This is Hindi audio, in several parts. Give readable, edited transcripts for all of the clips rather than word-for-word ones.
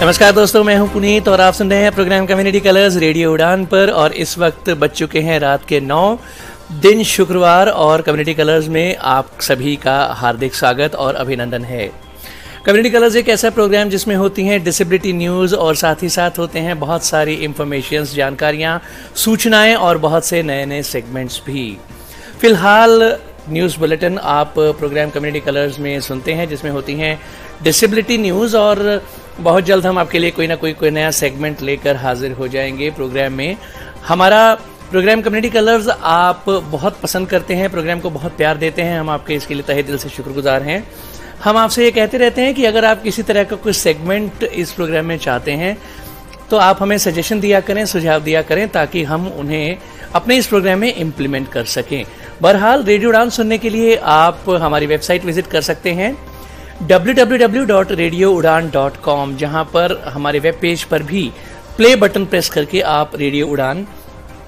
नमस्कार दोस्तों, मैं हूं पुनीत और आप सुन रहे हैं प्रोग्राम कम्युनिटी कलर्स रेडियो उड़ान पर। और इस वक्त बज चुके हैं रात के 9 दिन शुक्रवार और कम्युनिटी कलर्स में आप सभी का हार्दिक स्वागत और अभिनंदन है। कम्युनिटी कलर्स एक ऐसा प्रोग्राम जिसमें होती हैं डिसेबिलिटी न्यूज़ और साथ ही साथ होते हैं बहुत सारी इंफॉर्मेशंस, जानकारियाँ, सूचनाएँ और बहुत से नए नए सेगमेंट्स भी। फ़िलहाल न्यूज़ बुलेटिन आप प्रोग्राम कम्युनिटी कलर्स में सुनते हैं जिसमें होती हैं डिसेबिलिटी न्यूज़, और बहुत जल्द हम आपके लिए कोई ना कोई नया सेगमेंट लेकर हाजिर हो जाएंगे प्रोग्राम में। हमारा प्रोग्राम कम्युनिटी कलर्स आप बहुत पसंद करते हैं, प्रोग्राम को बहुत प्यार देते हैं, हम आपके इसके लिए तहे दिल से शुक्रगुजार हैं। हम आपसे ये कहते रहते हैं कि अगर आप किसी तरह का कोई सेगमेंट इस प्रोग्राम में चाहते हैं तो आप हमें सजेशन दिया करें, सुझाव दिया करें, ताकि हम उन्हें अपने इस प्रोग्राम में इम्प्लीमेंट कर सकें। बहरहाल रेडियो उड़ान सुनने के लिए आप हमारी वेबसाइट विजिट कर सकते हैं www.radioudan.com, जहां पर हमारे वेब पेज पर भी प्ले बटन प्रेस करके आप रेडियो उड़ान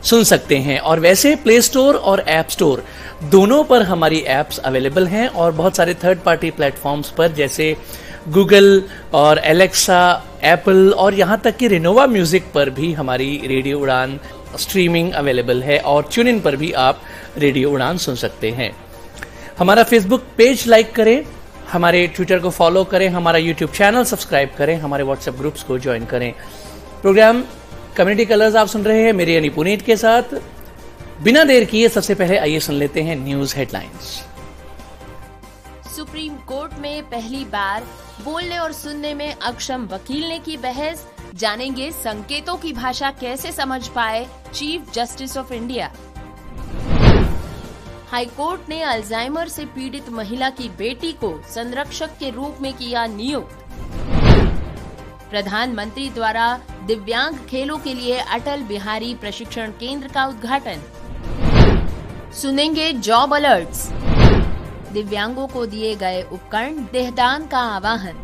सुन सकते हैं। और वैसे प्ले स्टोर और ऐप स्टोर दोनों पर हमारी ऐप्स अवेलेबल हैं और बहुत सारे थर्ड पार्टी प्लेटफॉर्म्स पर जैसे गूगल और एलेक्सा, एप्पल और यहाँ तक कि रिनोवा म्यूजिक पर भी हमारी रेडियो उड़ान स्ट्रीमिंग अवेलेबल है और ट्यून इन पर भी आप रेडियो उड़ान सुन सकते हैं। हमारा फेसबुक पेज लाइक करें, हमारे ट्विटर को फॉलो करें, हमारा यूट्यूब चैनल सब्सक्राइब करें, हमारे व्हाट्सएप ग्रुप्स को ज्वाइन करें। प्रोग्राम कम्युनिटी कलर्स आप सुन रहे हैं मेरे यानी पुनीत के साथ। बिना देर किए सबसे पहले आइए सुन लेते हैं न्यूज हेडलाइंस। सुप्रीम कोर्ट में पहली बार बोलने और सुनने में अक्षम वकील ने की बहस, जानेंगे संकेतों की भाषा कैसे समझ पाए chief justice of India. High court ने अल्जाइमर से पीड़ित महिला की बेटी को संरक्षक के रूप में किया नियुक्त। प्रधानमंत्री द्वारा दिव्यांग खेलों के लिए अटल बिहारी प्रशिक्षण केंद्र का उद्घाटन। सुनेंगे जॉब अलर्ट्स, दिव्यांगों को दिए गए उपकरण, देहदान का आह्वान।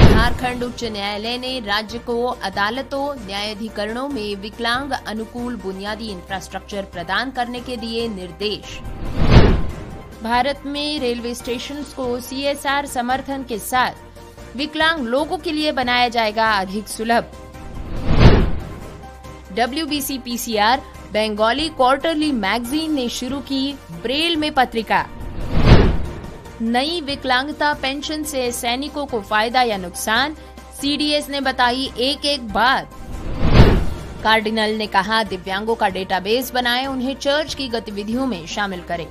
झारखंड उच्च न्यायालय ने राज्य को अदालतों, न्यायाधिकरणों में विकलांग अनुकूल बुनियादी इंफ्रास्ट्रक्चर प्रदान करने के दिए निर्देश। भारत में रेलवे स्टेशन को CSR समर्थन के साथ विकलांग लोगों के लिए बनाया जाएगा अधिक सुलभ। WBC PCR Bengali quarterly magazine ने शुरू की ब्रेल में पत्रिका। नई विकलांगता पेंशन से सैनिकों को फायदा या नुकसान, CDS ने बताई एक एक बात। कार्डिनल ने कहा दिव्यांगों का डेटाबेस बनाएं, उन्हें चर्च की गतिविधियों में शामिल करें।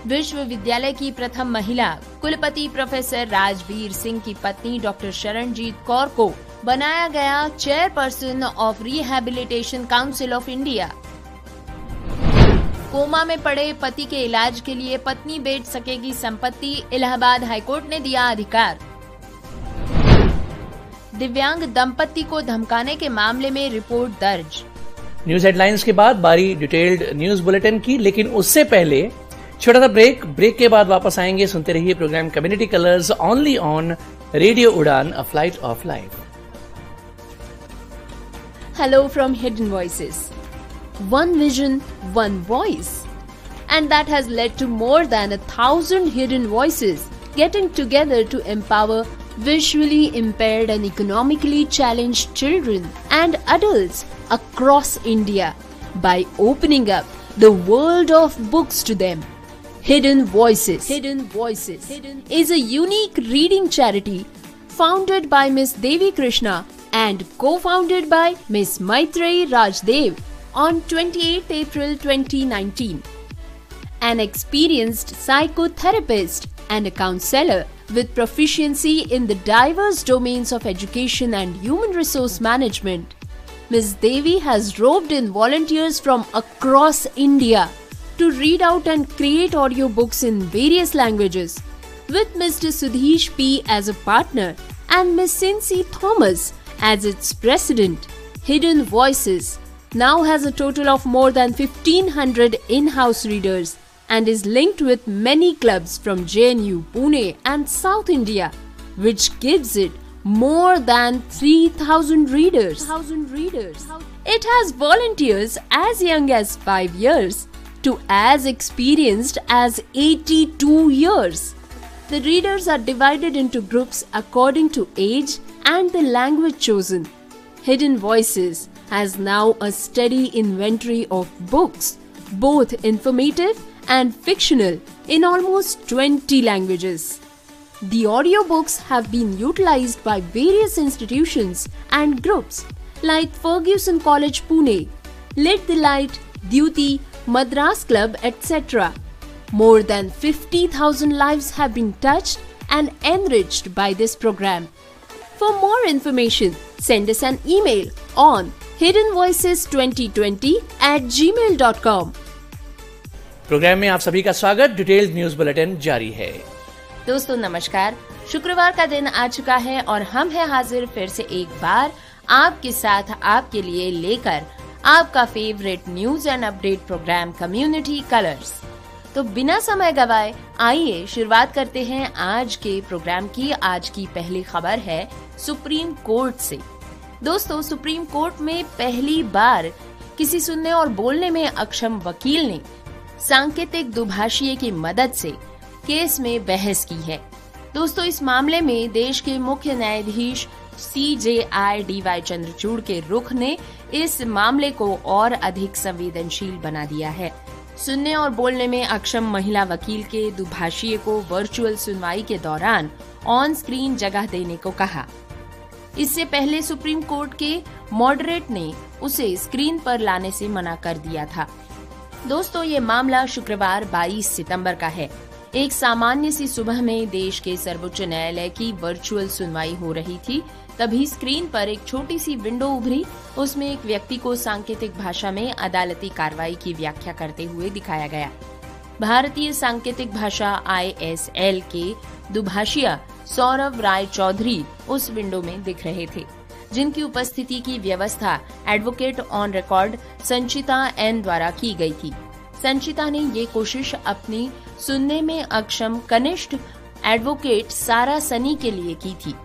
विश्वविद्यालय की प्रथम महिला कुलपति प्रोफेसर राजवीर सिंह की पत्नी डॉक्टर शरणजीत कौर को बनाया गया chairperson of rehabilitation council of India. Coma में पड़े पति के इलाज के लिए पत्नी बेच सकेगी संपत्ति, इलाहाबाद हाईकोर्ट ने दिया अधिकार। दिव्यांग दंपति को धमकाने के मामले में रिपोर्ट दर्ज। न्यूज हेडलाइंस के बाद बारी डिटेल्ड न्यूज बुलेटिन की, लेकिन उससे पहले छोटा सा ब्रेक के बाद वापस आएंगे। सुनते रहिए program community colours only on radio Udaan, a flight of life. Hello from hidden voices, one vision, one voice, and that has led to more than 1,000 hidden voices getting together to empower visually impaired and economically challenged children and adults across India by opening up the world of books to them. Hidden Voices is a unique reading charity founded by Miss Devi Krishna and co-founded by Miss Maitreyi Rajdev on 28th April 2019. An experienced psychotherapist and a counselor with proficiency in the diverse domains of education and human resource management, Ms. Devi has roped in volunteers from across India to read out and create audiobooks in various languages, with Mr. Sudhish P. as a partner and Ms. Cincy Thomas as its president. Hidden Voices now has a total of more than 1,500 in-house readers and is linked with many clubs from JNU, Pune and South India, which gives it more than 3,000 readers. It has volunteers as young as 5 years to as experienced as 82 years. The readers are divided into groups according to age and the language chosen. Hidden Voices has now a steady inventory of books, both informative and fictional, in almost 20 languages. The audiobooks have been utilized by various institutions and groups like Fergusson College Pune, Lit the Light, Duty, Madras Club, etc. More than 50,000 lives have been touched and enriched by this program. For more information, send us an email on hiddenvoices2020@gmail.com. Program में आप सभी का स्वागत। डिटेल्ड न्यूज बुलेटिन जारी है। दोस्तों नमस्कार। शुक्रवार का दिन आ चुका है और हम हैं हाजिर फिर से एक बार आपके साथ आपके लिए लेकर आपका favourite news and update program community colours. तो बिना समय गवाए आइए शुरुआत करते हैं आज के प्रोग्राम की। आज की पहली खबर है सुप्रीम कोर्ट से। दोस्तों सुप्रीम कोर्ट में पहली बार किसी सुनने और बोलने में अक्षम वकील ने सांकेतिक दुभाषिए की मदद से केस में बहस की है। दोस्तों इस मामले में देश के मुख्य न्यायाधीश CJI DY चंद्रचूड़ के रुख ने इस मामले को और अधिक संवेदनशील बना दिया है। सुनने और बोलने में अक्षम महिला वकील के दुभाषिए को वर्चुअल सुनवाई के दौरान ऑन स्क्रीन जगह देने को कहा। इससे पहले सुप्रीम कोर्ट के मॉडरेट ने उसे स्क्रीन पर लाने से मना कर दिया था। दोस्तों ये मामला शुक्रवार 22 सितंबर का है। एक सामान्य सी सुबह में देश के सर्वोच्च न्यायालय की वर्चुअल सुनवाई हो रही थी, तभी स्क्रीन पर एक छोटी सी विंडो उभरी। उसमें एक व्यक्ति को सांकेतिक भाषा में अदालती कार्रवाई की व्याख्या करते हुए दिखाया गया। भारतीय सांकेतिक भाषा ISL के दुभाषिया सौरभ राय चौधरी उस विंडो में दिख रहे थे, जिनकी उपस्थिति की व्यवस्था advocate on record Sanchita N द्वारा की गई थी। संचिता ने ये कोशिश अपनी सुनने में अक्षम कनिष्ठ एडवोकेट सारा सनी के लिए की थी।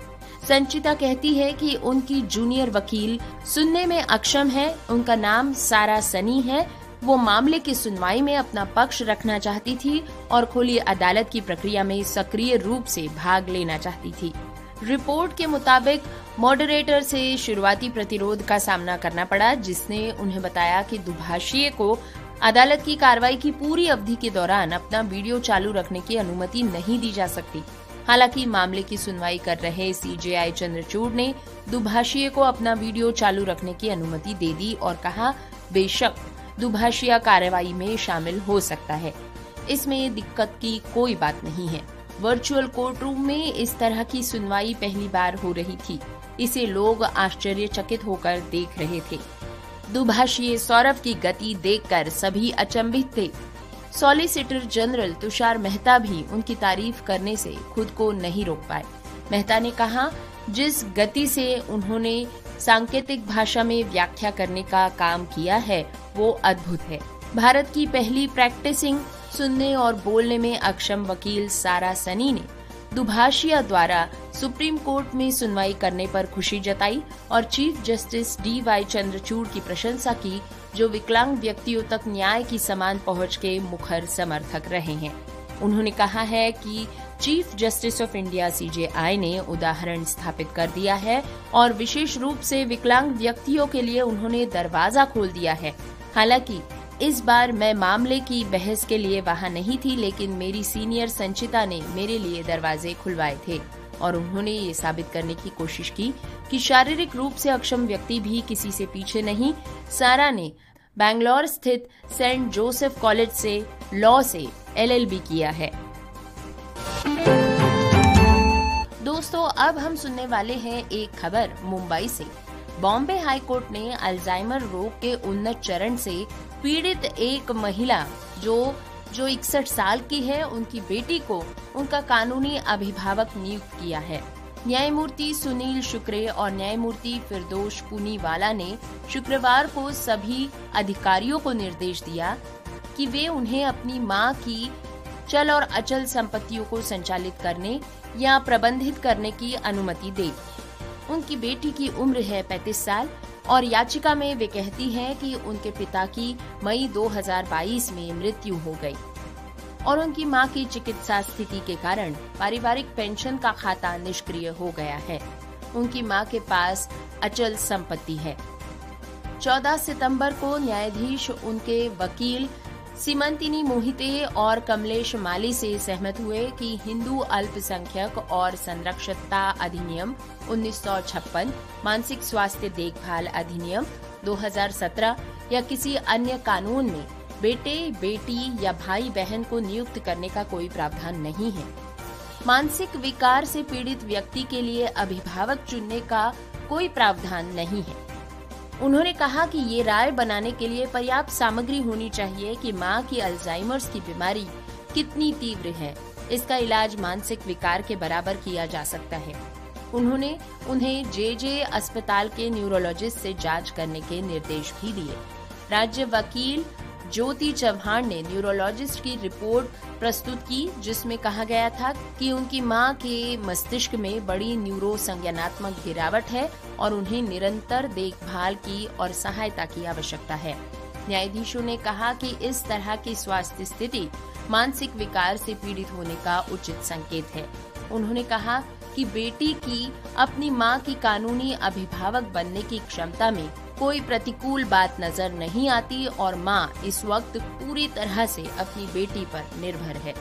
संचिता कहती है कि उनकी जूनियर वकील सुनने में अक्षम है, उनका नाम सारा सनी है। वो मामले की सुनवाई में अपना पक्ष रखना चाहती थी और खुली अदालत की प्रक्रिया में सक्रिय रूप से भाग लेना चाहती थी। रिपोर्ट के मुताबिक मॉडरेटर से शुरुआती प्रतिरोध का सामना करना पड़ा, जिसने उन्हें बताया कि दुभाषिए को अदालत की कार्रवाई की पूरी अवधि के दौरान अपना वीडियो चालू रखने की अनुमति नहीं दी जा सकती। हालांकि मामले की सुनवाई कर रहे CJI चंद्रचूड़ ने दुभाषिए को अपना वीडियो चालू रखने की अनुमति दे दी और कहा बेशक दुभाषिया कार्रवाई में शामिल हो सकता है, इसमें दिक्कत की कोई बात नहीं है। वर्चुअल कोर्ट रूम में इस तरह की सुनवाई पहली बार हो रही थी। इसे लोग आश्चर्यचकित होकर देख रहे थे। दुभाषिए सौरभ की गति देखकर सभी अचंभित थे। सॉलिसिटर जनरल तुषार मेहता भी उनकी तारीफ करने से खुद को नहीं रोक पाए। मेहता ने कहा जिस गति से उन्होंने सांकेतिक भाषा में व्याख्या करने का काम किया है वो अद्भुत है। भारत की पहली प्रैक्टिसिंग सुनने और बोलने में अक्षम वकील सारा सनी ने दुभाषिया द्वारा सुप्रीम कोर्ट में सुनवाई करने पर खुशी जताई और चीफ जस्टिस DY चंद्रचूड़ की प्रशंसा की, जो विकलांग व्यक्तियों तक न्याय की समान पहुंच के मुखर समर्थक रहे हैं। उन्होंने कहा है कि chief justice of India CJI ने उदाहरण स्थापित कर दिया है और विशेष रूप से विकलांग व्यक्तियों के लिए उन्होंने दरवाजा खोल दिया है। हालांकि इस बार मैं मामले की बहस के लिए वहां नहीं थी, लेकिन मेरी सीनियर संचिता ने मेरे लिए दरवाजे खुलवाए थे और उन्होंने ये साबित करने की कोशिश की कि शारीरिक रूप से अक्षम व्यक्ति भी किसी से पीछे नहीं। सारा ने बैंगलोर स्थित सेंट जोसेफ कॉलेज से लॉ से LLB किया है। दोस्तों अब हम सुनने वाले हैं एक खबर मुंबई से। बॉम्बे हाई कोर्ट ने अल्जाइमर रोग के उन्नत चरण से पीड़ित एक महिला जो 61 साल की है, उनकी बेटी को उनका कानूनी अभिभावक नियुक्त किया है। न्यायमूर्ति सुनील शुक्रे और न्यायमूर्ति फिरदौश पूनीवाला ने शुक्रवार को सभी अधिकारियों को निर्देश दिया कि वे उन्हें अपनी मां की चल और अचल संपत्तियों को संचालित करने या प्रबंधित करने की अनुमति दे। उनकी बेटी की उम्र है 35 साल और याचिका में वे कहती हैं कि उनके पिता की मई 2022 में मृत्यु हो गई और उनकी मां की चिकित्सा स्थिति के कारण पारिवारिक पेंशन का खाता निष्क्रिय हो गया है। उनकी मां के पास अचल संपत्ति है। 14 सितंबर को न्यायाधीश उनके वकील सीमंतिनी मोहिते और कमलेश माली से सहमत हुए कि हिंदू अल्पसंख्यक और संरक्षितता अधिनियम 1956, मानसिक स्वास्थ्य देखभाल अधिनियम 2017 या किसी अन्य कानून में बेटे, बेटी या भाई बहन को नियुक्त करने का कोई प्रावधान नहीं है। मानसिक विकार से पीड़ित व्यक्ति के लिए अभिभावक चुनने का कोई प्रावधान नहीं है। उन्होंने कहा कि ये राय बनाने के लिए पर्याप्त सामग्री होनी चाहिए कि मां की अल्जाइमर्स की बीमारी कितनी तीव्र है। इसका इलाज मानसिक विकार के बराबर किया जा सकता है। उन्होंने उन्हें जे अस्पताल के न्यूरोलॉजिस्ट से जांच करने के निर्देश भी दिए। राज्य वकील ज्योति चौहान ने न्यूरोलॉजिस्ट की रिपोर्ट प्रस्तुत की, जिसमें कहा गया था कि उनकी मां के मस्तिष्क में बड़ी न्यूरो संज्ञानात्मक गिरावट है और उन्हें निरंतर देखभाल की और सहायता की आवश्यकता है। न्यायाधीशों ने कहा कि इस तरह की स्वास्थ्य स्थिति मानसिक विकार से पीड़ित होने का उचित संकेत है। उन्होंने कहा कि बेटी की अपनी मां की कानूनी अभिभावक बनने की क्षमता में कोई प्रतिकूल बात नजर नहीं आती और मां इस वक्त पूरी तरह से अपनी बेटी पर निर्भर है।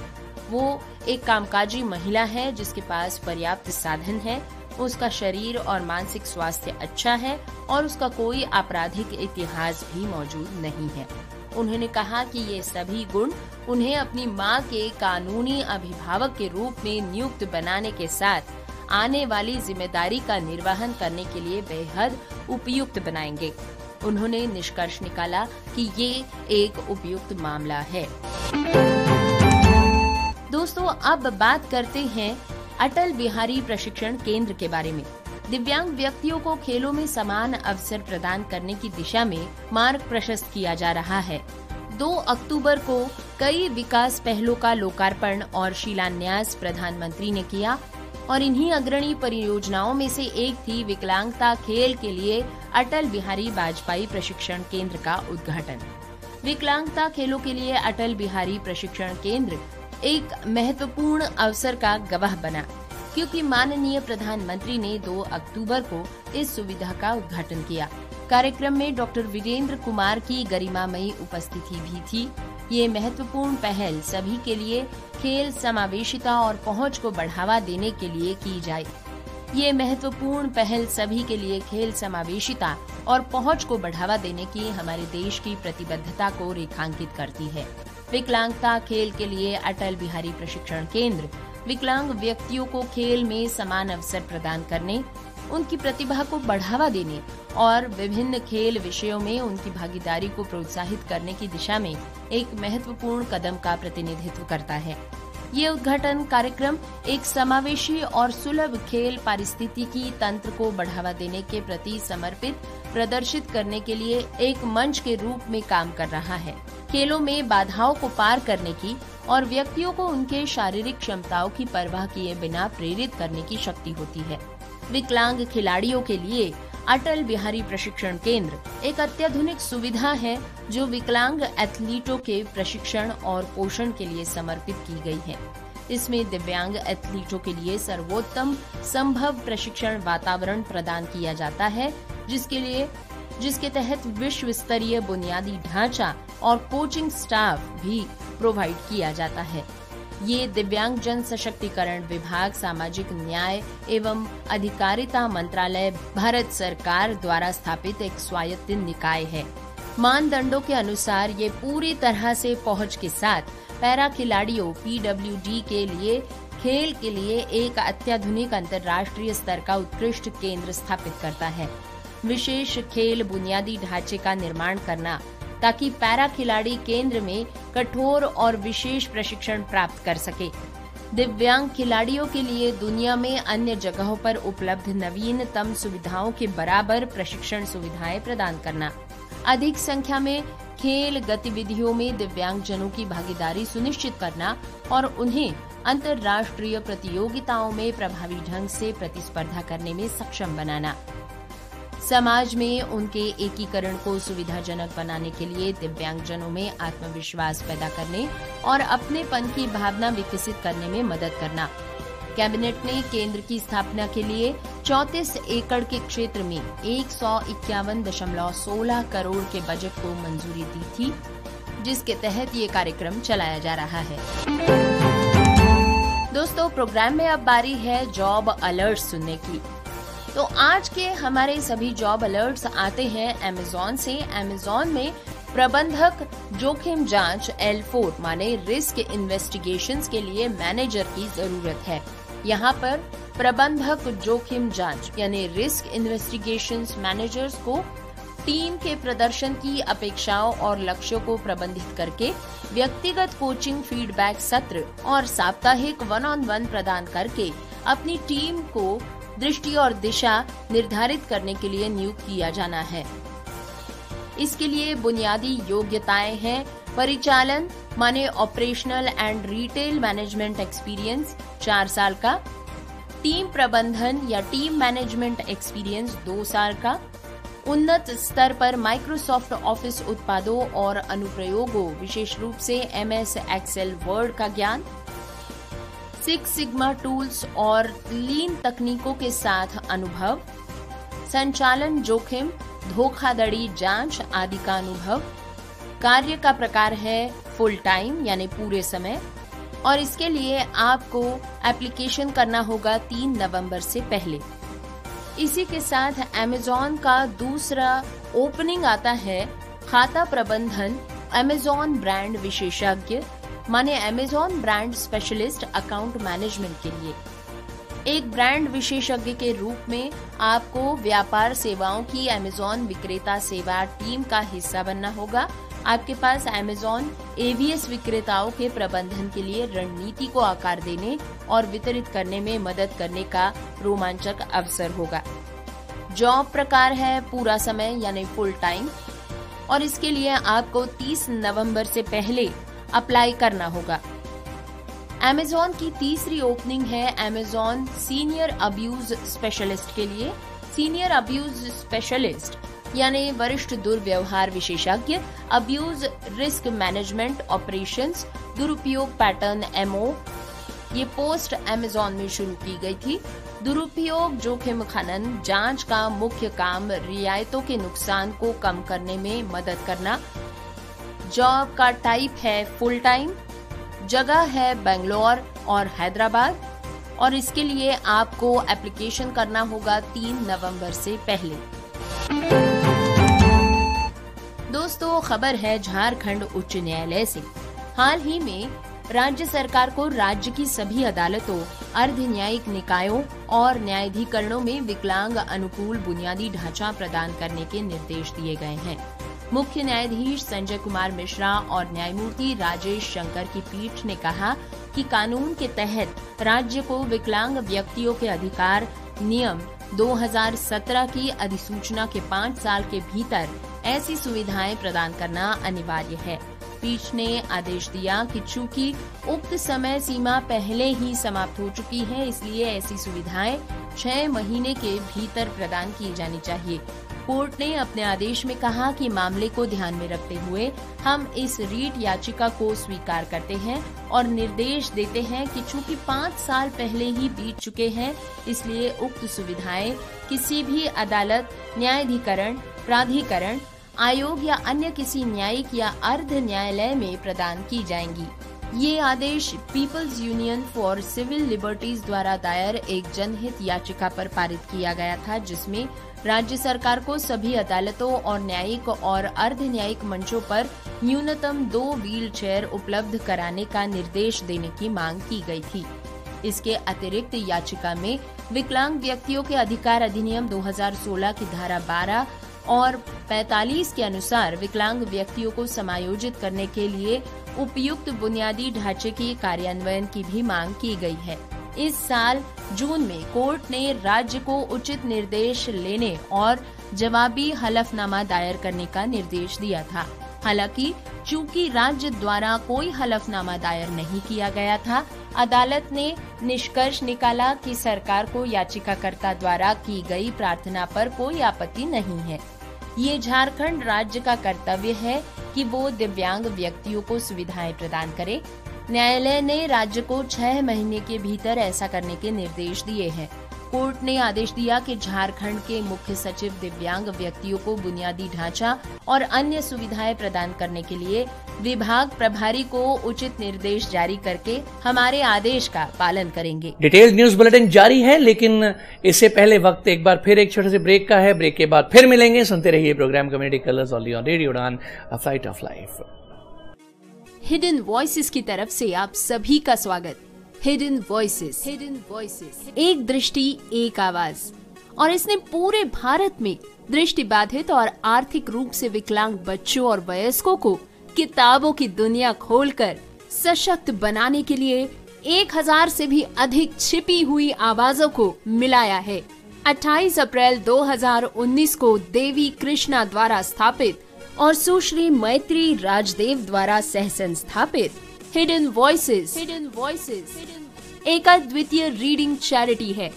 वो एक कामकाजी महिला है जिसके पास पर्याप्त साधन है, उसका शरीर और मानसिक स्वास्थ्य अच्छा है और उसका कोई आपराधिक इतिहास भी मौजूद नहीं है। उन्होंने कहा कि ये सभी गुण उन्हें अपनी मां के कानूनी अभिभावक के रूप में नियुक्त बनाने के साथ आने वाली जिम्मेदारी का निर्वहन करने के लिए बेहद उपयुक्त बनाएंगे। उन्होंने निष्कर्ष निकाला कि ये एक उपयुक्त मामला है। दोस्तों, अब बात करते हैं अटल बिहारी प्रशिक्षण केंद्र के बारे में। दिव्यांग व्यक्तियों को खेलों में समान अवसर प्रदान करने की दिशा में मार्ग प्रशस्त किया जा रहा है। 2 अक्टूबर को कई विकास पहलों का लोकार्पण और शिलान्यास प्रधानमंत्री ने किया और इन्हीं अग्रणी परियोजनाओं में से एक थी विकलांगता खेल के लिए अटल बिहारी वाजपेयी प्रशिक्षण केंद्र का उद्घाटन। विकलांगता खेलों के लिए अटल बिहारी प्रशिक्षण केंद्र एक महत्वपूर्ण अवसर का गवाह बना, क्योंकि माननीय प्रधानमंत्री ने 2 अक्टूबर को इस सुविधा का उद्घाटन किया। कार्यक्रम में डॉक्टर वीरेंद्र कुमार की गरिमामयी उपस्थिति भी थी। ये महत्वपूर्ण पहल सभी के लिए खेल समावेशिता और पहुंच को बढ़ावा देने के लिए की जाए। ये महत्वपूर्ण पहल सभी के लिए खेल समावेशिता और पहुंच को बढ़ावा देने की हमारे देश की प्रतिबद्धता को रेखांकित करती है। विकलांगता खेल के लिए अटल बिहारी प्रशिक्षण केंद्र विकलांग व्यक्तियों को खेल में समान अवसर प्रदान करने, उनकी प्रतिभा को बढ़ावा देने और विभिन्न खेल विषयों में उनकी भागीदारी को प्रोत्साहित करने की दिशा में एक महत्वपूर्ण कदम का प्रतिनिधित्व करता है। ये उद्घाटन कार्यक्रम एक समावेशी और सुलभ खेल पारिस्थितिकी तंत्र को बढ़ावा देने के प्रति समर्पित प्रदर्शित करने के लिए एक मंच के रूप में काम कर रहा है। खेलों में बाधाओं को पार करने की और व्यक्तियों को उनके शारीरिक क्षमताओं की परवाह किए बिना प्रेरित करने की शक्ति होती है। विकलांग खिलाड़ियों के लिए अटल बिहारी प्रशिक्षण केंद्र एक अत्याधुनिक सुविधा है जो विकलांग एथलीटों के प्रशिक्षण और पोषण के लिए समर्पित की गई है। इसमें दिव्यांग एथलीटों के लिए सर्वोत्तम संभव प्रशिक्षण वातावरण प्रदान किया जाता है, जिसके तहत विश्व स्तरीय बुनियादी ढांचा और कोचिंग स्टाफ भी प्रोवाइड किया जाता है। ये दिव्यांग जन सशक्तिकरण विभाग, सामाजिक न्याय एवं अधिकारिता मंत्रालय, भारत सरकार द्वारा स्थापित एक स्वायत्त निकाय है। मानदंडों के अनुसार ये पूरी तरह से पहुंच के साथ पैरा खिलाड़ियों PWD के लिए खेल के लिए एक अत्याधुनिक अंतर्राष्ट्रीय स्तर का उत्कृष्ट केंद्र स्थापित करता है। विशेष खेल बुनियादी ढांचे का निर्माण करना ताकि पैरा खिलाड़ी केंद्र में कठोर और विशेष प्रशिक्षण प्राप्त कर सके। दिव्यांग खिलाड़ियों के लिए दुनिया में अन्य जगहों पर उपलब्ध नवीनतम सुविधाओं के बराबर प्रशिक्षण सुविधाएं प्रदान करना। अधिक संख्या में खेल गतिविधियों में दिव्यांगजनों की भागीदारी सुनिश्चित करना और उन्हें अंतर्राष्ट्रीय प्रतियोगिताओं में प्रभावी ढंग से प्रतिस्पर्धा करने में सक्षम बनाना। समाज में उनके एकीकरण को सुविधाजनक बनाने के लिए दिव्यांगजनों में आत्मविश्वास पैदा करने और अपनेपन की भावना विकसित करने में मदद करना। कैबिनेट ने केंद्र की स्थापना के लिए 34 एकड़ के क्षेत्र में 151.16 करोड़ के बजट को मंजूरी दी थी, जिसके तहत ये कार्यक्रम चलाया जा रहा है। दोस्तों, प्रोग्राम में अब बारी है जॉब अलर्ट सुनने की। तो आज के हमारे सभी जॉब अलर्ट्स आते हैं अमेज़न से। अमेज़न में प्रबंधक जोखिम जांच L4 माने रिस्क इन्वेस्टिगेशंस के लिए मैनेजर की जरूरत है। यहाँ पर प्रबंधक जोखिम जांच यानी रिस्क इन्वेस्टिगेशंस मैनेजर्स को टीम के प्रदर्शन की अपेक्षाओं और लक्ष्यों को प्रबंधित करके व्यक्तिगत कोचिंग, फीडबैक सत्र और साप्ताहिक 1-on-1 प्रदान करके अपनी टीम को दृष्टि और दिशा निर्धारित करने के लिए नियुक्त किया जाना है। इसके लिए बुनियादी योग्यताएं हैं परिचालन माने operational and retail management experience 4 साल का, टीम प्रबंधन या टीम मैनेजमेंट एक्सपीरियंस 2 साल का, उन्नत स्तर पर माइक्रोसॉफ्ट ऑफिस उत्पादों और अनुप्रयोगों विशेष रूप से MS एक्सेल वर्ड का ज्ञान, 6 सिग्मा टूल्स और लीन तकनीकों के साथ अनुभव, संचालन जोखिम, धोखाधड़ी जांच आदि का अनुभव। कार्य का प्रकार है फुल टाइम यानी पूरे समय और इसके लिए आपको एप्लीकेशन करना होगा 3 नवंबर से पहले। इसी के साथ अमेज़न का दूसरा ओपनिंग आता है खाता प्रबंधन अमेज़न ब्रांड विशेषज्ञ माने Amazon brand specialist account management के लिए। एक ब्रांड विशेषज्ञ के रूप में आपको व्यापार सेवाओं की अमेज़न विक्रेता सेवा टीम का हिस्सा बनना होगा। आपके पास अमेज़न AVS विक्रेताओं के प्रबंधन के लिए रणनीति को आकार देने और वितरित करने में मदद करने का रोमांचक अवसर होगा। जॉब प्रकार है पूरा समय यानी फुल टाइम और इसके लिए आपको 30 नवंबर से पहले अप्लाई करना होगा। अमेज़न की तीसरी ओपनिंग है अमेज़न सीनियर अब्यूज स्पेशलिस्ट के लिए। सीनियर अब्यूज स्पेशलिस्ट यानी वरिष्ठ दुर्व्यवहार विशेषज्ञ, अब्यूज रिस्क मैनेजमेंट ऑपरेशंस, दुरुपयोग पैटर्न MO। ये पोस्ट अमेज़न में शुरू की गई थी। दुरुपयोग जोखिम खनन जांच का मुख्य काम रियायतों के नुकसान को कम करने में मदद करना। जॉब का टाइप है फुल टाइम, जगह है बेंगलोर और हैदराबाद और इसके लिए आपको एप्लीकेशन करना होगा 3 नवंबर से पहले। दोस्तों, खबर है झारखंड उच्च न्यायालय से। हाल ही में राज्य सरकार को राज्य की सभी अदालतों, अर्ध न्यायिक निकायों और न्यायाधिकरणों में विकलांग अनुकूल बुनियादी ढांचा प्रदान करने के निर्देश दिए गए हैं। मुख्य न्यायाधीश संजय कुमार मिश्रा और न्यायमूर्ति राजेश शंकर की पीठ ने कहा कि कानून के तहत राज्य को विकलांग व्यक्तियों के अधिकार नियम 2017 की अधिसूचना के 5 साल के भीतर ऐसी सुविधाएं प्रदान करना अनिवार्य है। पीठ ने आदेश दिया कि चूंकि उक्त समय सीमा पहले ही समाप्त हो चुकी है, इसलिए ऐसी सुविधाएं 6 महीने के भीतर प्रदान की जानी चाहिए। कोर्ट ने अपने आदेश में कहा कि मामले को ध्यान में रखते हुए हम इस रीट याचिका को स्वीकार करते हैं और निर्देश देते हैं कि चूंकि 5 साल पहले ही बीत चुके हैं, इसलिए उक्त सुविधाएं किसी भी अदालत, न्यायाधिकरण, प्राधिकरण, आयोग या अन्य किसी न्यायिक या अर्ध न्यायालय में प्रदान की जाएंगी। ये आदेश People's Union for Civil Liberties द्वारा दायर एक जनहित याचिका पर पारित किया गया था, जिसमें राज्य सरकार को सभी अदालतों और न्यायिक और अर्ध न्यायिक मंचों पर न्यूनतम 2 व्हील चेयर उपलब्ध कराने का निर्देश देने की मांग की गई थी। इसके अतिरिक्त याचिका में विकलांग व्यक्तियों के अधिकार अधिनियम 2016 की धारा 12 और 45 के अनुसार विकलांग व्यक्तियों को समायोजित करने के लिए उपयुक्त बुनियादी ढांचे के कार्यान्वयन की भी मांग की गई है। इस साल जून में कोर्ट ने राज्य को उचित निर्देश लेने और जवाबी हलफनामा दायर करने का निर्देश दिया था। हालांकि चूंकि राज्य द्वारा कोई हलफनामा दायर नहीं किया गया था, अदालत ने निष्कर्ष निकाला कि सरकार को याचिकाकर्ता द्वारा की गई प्रार्थना पर कोई आपत्ति नहीं है। ये झारखंड राज्य का कर्तव्य है कि वो दिव्यांग व्यक्तियों को सुविधाएं प्रदान करे। न्यायालय ने राज्य को 6 महीने के भीतर ऐसा करने के निर्देश दिए हैं। कोर्ट ने आदेश दिया कि झारखंड के मुख्य सचिव दिव्यांग व्यक्तियों को बुनियादी ढांचा और अन्य सुविधाएं प्रदान करने के लिए विभाग प्रभारी को उचित निर्देश जारी करके हमारे आदेश का पालन करेंगे। डिटेल न्यूज बुलेटिन जारी है, लेकिन इससे पहले वक्त एक बार फिर एक छोटे से ब्रेक का है। ब्रेक के बाद फिर मिलेंगे। सुनते रहिए program community colours only on radio Udaan, a flight of life. Hidden voices की तरफ से आप सभी का स्वागत। हिडन वॉइसेस, एक दृष्टि एक आवाज, और इसने पूरे भारत में दृष्टिबाधित और आर्थिक रूप से विकलांग बच्चों और वयस्कों को किताबों की दुनिया खोलकर सशक्त बनाने के लिए 1000 से भी अधिक छिपी हुई आवाजों को मिलाया है। 28 अप्रैल 2019 को देवी कृष्णा द्वारा स्थापित और सुश्री मैत्री राजदेव द्वारा सह संस्थापित हिडन वॉइसेस एक अद्वितीय रीडिंग चैरिटी है।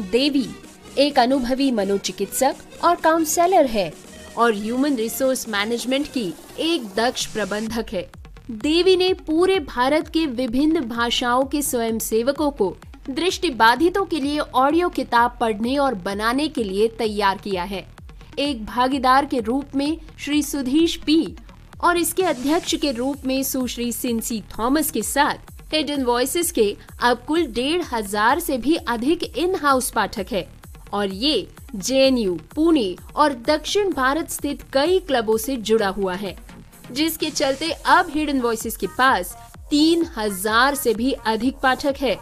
देवी एक अनुभवी मनोचिकित्सक और काउंसलर है और ह्यूमन रिसोर्स मैनेजमेंट की एक दक्ष प्रबंधक है। देवी ने पूरे भारत के विभिन्न भाषाओं के स्वयंसेवकों को दृष्टिबाधितों के लिए ऑडियो किताब पढ़ने और बनाने के लिए तैयार किया है। एक भागीदार के रूप में श्री सुधीश पी और इसके अध्यक्ष के रूप में सुश्री सिंसी थॉमस के साथ हिडन वॉइसेस के अब कुल 1500 से भी अधिक इन हाउस पाठक है और ये JNU, पुणे और दक्षिण भारत स्थित कई क्लबों से जुड़ा हुआ है, जिसके चलते अब हिडन वॉइसेस के पास 3000 से भी अधिक पाठक है।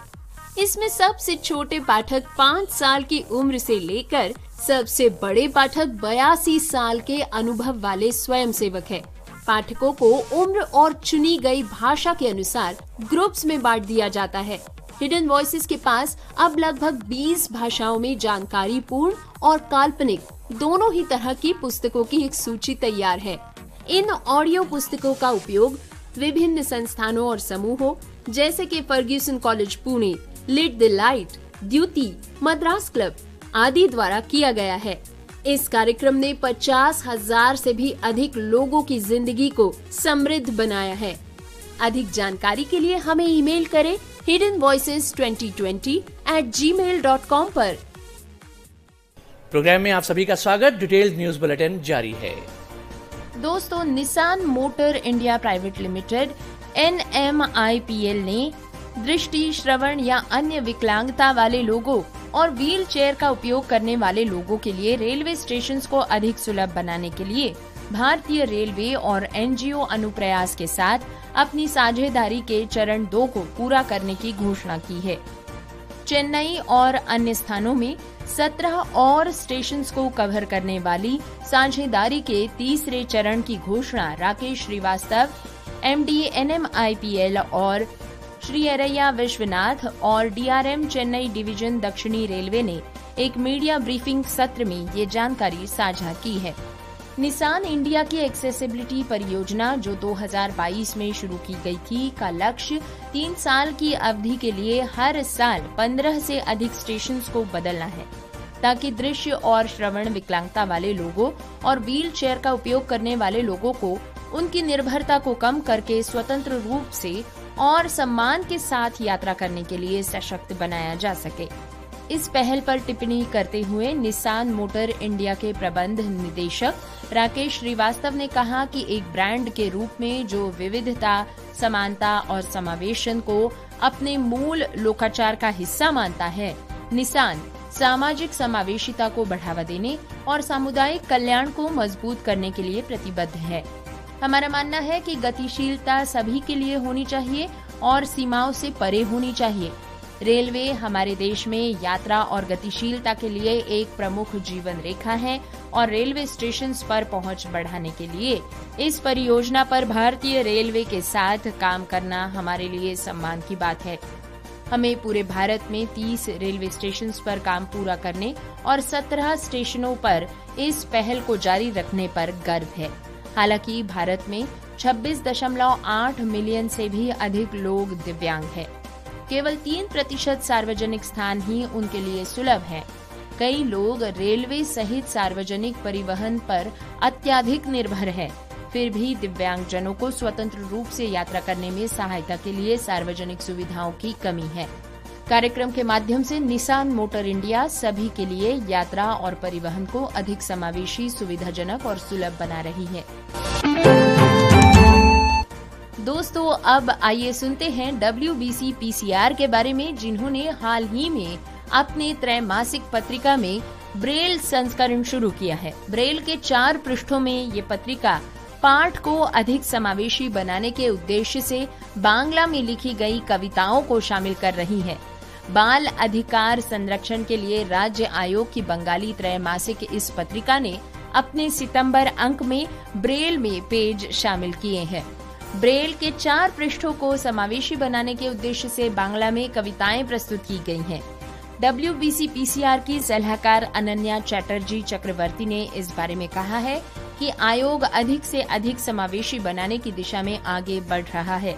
इसमें सबसे छोटे पाठक 5 साल की उम्र से लेकर सबसे बड़े पाठक 82 साल के अनुभव वाले स्वयंसेवक है। पाठकों को उम्र और चुनी गई भाषा के अनुसार ग्रुप्स में बांट दिया जाता है। हिडन वॉइसेस के पास अब लगभग 20 भाषाओं में जानकारी पूर्ण और काल्पनिक दोनों ही तरह की पुस्तकों की एक सूची तैयार है। इन ऑडियो पुस्तकों का उपयोग विभिन्न संस्थानों और समूहों जैसे कि Fergusson college Pune, lit the light, Dyuti, Madras club आदि द्वारा किया गया है। इस कार्यक्रम ने 50,000 से भी अधिक लोगों की जिंदगी को समृद्ध बनाया है। अधिक जानकारी के लिए हमें ईमेल करें hiddenvoices2020@gmail.com पर। प्रोग्राम में आप सभी का स्वागत। डिटेल्ड न्यूज बुलेटिन जारी है। दोस्तों, Nissan motor India private limited NMIPL ने दृष्टि, श्रवण या अन्य विकलांगता वाले लोगों और व्हील चेयर का उपयोग करने वाले लोगों के लिए रेलवे स्टेशंस को अधिक सुलभ बनाने के लिए भारतीय रेलवे और NGO अनुप्रयास के साथ अपनी साझेदारी के चरण 2 को पूरा करने की घोषणा की है। चेन्नई और अन्य स्थानों में 17 और स्टेशंस को कवर करने वाली साझेदारी के तीसरे चरण की घोषणा राकेश श्रीवास्तव, MD NMIPL और श्री अरैया विश्वनाथ और DRM चेन्नई डिवीजन दक्षिणी रेलवे ने एक मीडिया ब्रीफिंग सत्र में ये जानकारी साझा की है। निसान इंडिया की एक्सेसिबिलिटी परियोजना जो 2022 में शुरू की गई थी का लक्ष्य 3 साल की अवधि के लिए हर साल 15 से अधिक स्टेशंस को बदलना है, ताकि दृश्य और श्रवण विकलांगता वाले लोगों और व्हील चेयर का उपयोग करने वाले लोगों को उनकी निर्भरता को कम करके स्वतंत्र रूप से और सम्मान के साथ यात्रा करने के लिए सशक्त बनाया जा सके। इस पहल पर टिप्पणी करते हुए निसान मोटर इंडिया के प्रबंध निदेशक राकेश श्रीवास्तव ने कहा कि एक ब्रांड के रूप में जो विविधता, समानता और समावेशन को अपने मूल लोकाचार का हिस्सा मानता है, निसान सामाजिक समावेशिता को बढ़ावा देने और सामुदायिक कल्याण को मजबूत करने के लिए प्रतिबद्ध है। हमारा मानना है कि गतिशीलता सभी के लिए होनी चाहिए और सीमाओं से परे होनी चाहिए। रेलवे हमारे देश में यात्रा और गतिशीलता के लिए एक प्रमुख जीवन रेखा है और रेलवे स्टेशन पर पहुंच बढ़ाने के लिए इस परियोजना पर भारतीय रेलवे के साथ काम करना हमारे लिए सम्मान की बात है। हमें पूरे भारत में 30 रेलवे स्टेशन पर काम पूरा करने और 17 स्टेशनों पर इस पहल को जारी रखने पर गर्व है। हालांकि भारत में 26.8 मिलियन से भी अधिक लोग दिव्यांग हैं। केवल 3% सार्वजनिक स्थान ही उनके लिए सुलभ है। कई लोग रेलवे सहित सार्वजनिक परिवहन पर अत्यधिक निर्भर है। फिर भी दिव्यांगजनों को स्वतंत्र रूप से यात्रा करने में सहायता के लिए सार्वजनिक सुविधाओं की कमी है। कार्यक्रम के माध्यम से निसान मोटर इंडिया सभी के लिए यात्रा और परिवहन को अधिक समावेशी, सुविधाजनक और सुलभ बना रही है। दोस्तों, अब आइए सुनते हैं WBC PCR के बारे में, जिन्होंने हाल ही में अपने त्रैमासिक पत्रिका में ब्रेल संस्करण शुरू किया है। ब्रेल के 4 पृष्ठों में ये पत्रिका पाठ को अधिक समावेशी बनाने के उद्देश्य से बांग्ला में लिखी गई कविताओं को शामिल कर रही है। बाल अधिकार संरक्षण के लिए राज्य आयोग की बंगाली त्रैमासिक इस पत्रिका ने अपने सितंबर अंक में ब्रेल में पेज शामिल किए हैं। ब्रेल के 4 पृष्ठों को समावेशी बनाने के उद्देश्य से बांग्ला में कविताएं प्रस्तुत की गई हैं। WBC PCR की सलाहकार अनन्या चैटर्जी चक्रवर्ती ने इस बारे में कहा है कि आयोग अधिक से अधिक समावेशी बनाने की दिशा में आगे बढ़ रहा है।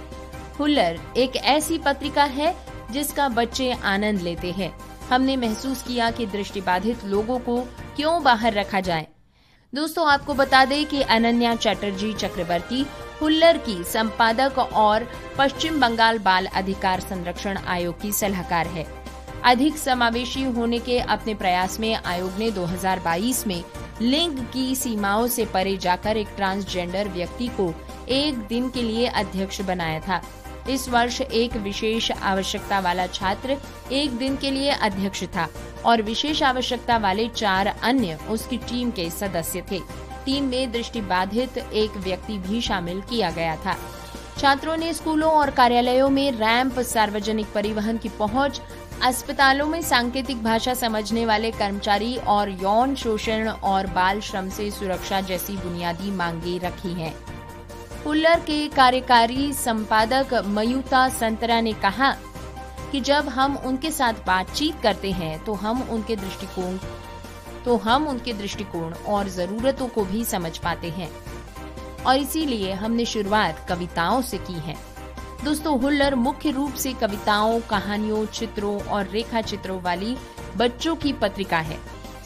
हुल्लर एक ऐसी पत्रिका है जिसका बच्चे आनंद लेते हैं। हमने महसूस किया कि दृष्टिबाधित लोगों को क्यों बाहर रखा जाए। दोस्तों, आपको बता दें कि अनन्या चैटर्जी चक्रवर्ती हुल्लर की संपादक और पश्चिम बंगाल बाल अधिकार संरक्षण आयोग की सलाहकार है। अधिक समावेशी होने के अपने प्रयास में आयोग ने 2022 में लिंग की सीमाओं से परे जाकर एक ट्रांसजेंडर व्यक्ति को एक दिन के लिए अध्यक्ष बनाया था। इस वर्ष एक विशेष आवश्यकता वाला छात्र एक दिन के लिए अध्यक्ष था और विशेष आवश्यकता वाले 4 अन्य उसकी टीम के सदस्य थे। टीम में दृष्टिबाधित एक व्यक्ति भी शामिल किया गया था। छात्रों ने स्कूलों और कार्यालयों में रैंप, सार्वजनिक परिवहन की पहुंच, अस्पतालों में सांकेतिक भाषा समझने वाले कर्मचारी और यौन शोषण और बाल श्रम से सुरक्षा जैसी बुनियादी मांगे रखी हैं। हुल्लर के कार्यकारी संपादक मयूता संतरा ने कहा कि जब हम उनके साथ बातचीत करते हैं तो हम उनके दृष्टिकोण और जरूरतों को भी समझ पाते हैं और इसीलिए हमने शुरुआत कविताओं से की है। दोस्तों, हुल्लर मुख्य रूप से कविताओं, कहानियों, चित्रों और रेखा चित्रों वाली बच्चों की पत्रिका है।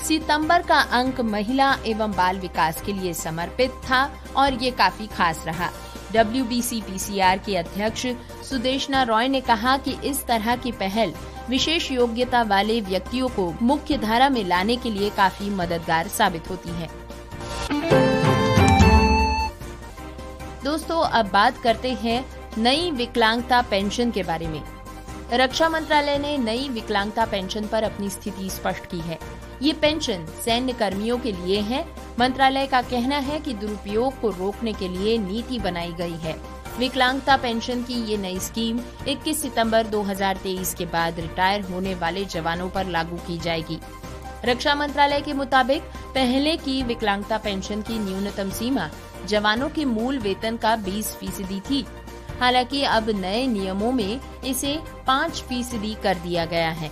सितंबर का अंक महिला एवं बाल विकास के लिए समर्पित था और ये काफी खास रहा। WBC PCR के अध्यक्ष सुदेशना रॉय ने कहा कि इस तरह की पहल विशेष योग्यता वाले व्यक्तियों को मुख्य धारा में लाने के लिए काफी मददगार साबित होती है। दोस्तों, अब बात करते हैं नई विकलांगता पेंशन के बारे में। रक्षा मंत्रालय ने नई विकलांगता पेंशन पर अपनी स्थिति स्पष्ट की है। ये पेंशन सैन्य कर्मियों के लिए है। मंत्रालय का कहना है कि दुरुपयोग को रोकने के लिए नीति बनाई गई है। विकलांगता पेंशन की ये नई स्कीम 21 सितंबर 2023 के बाद रिटायर होने वाले जवानों पर लागू की जाएगी। रक्षा मंत्रालय के मुताबिक पहले की विकलांगता पेंशन की न्यूनतम सीमा जवानों के मूल वेतन का 20% थी। हालांकि अब नए नियमों में इसे 5% कर दिया गया है।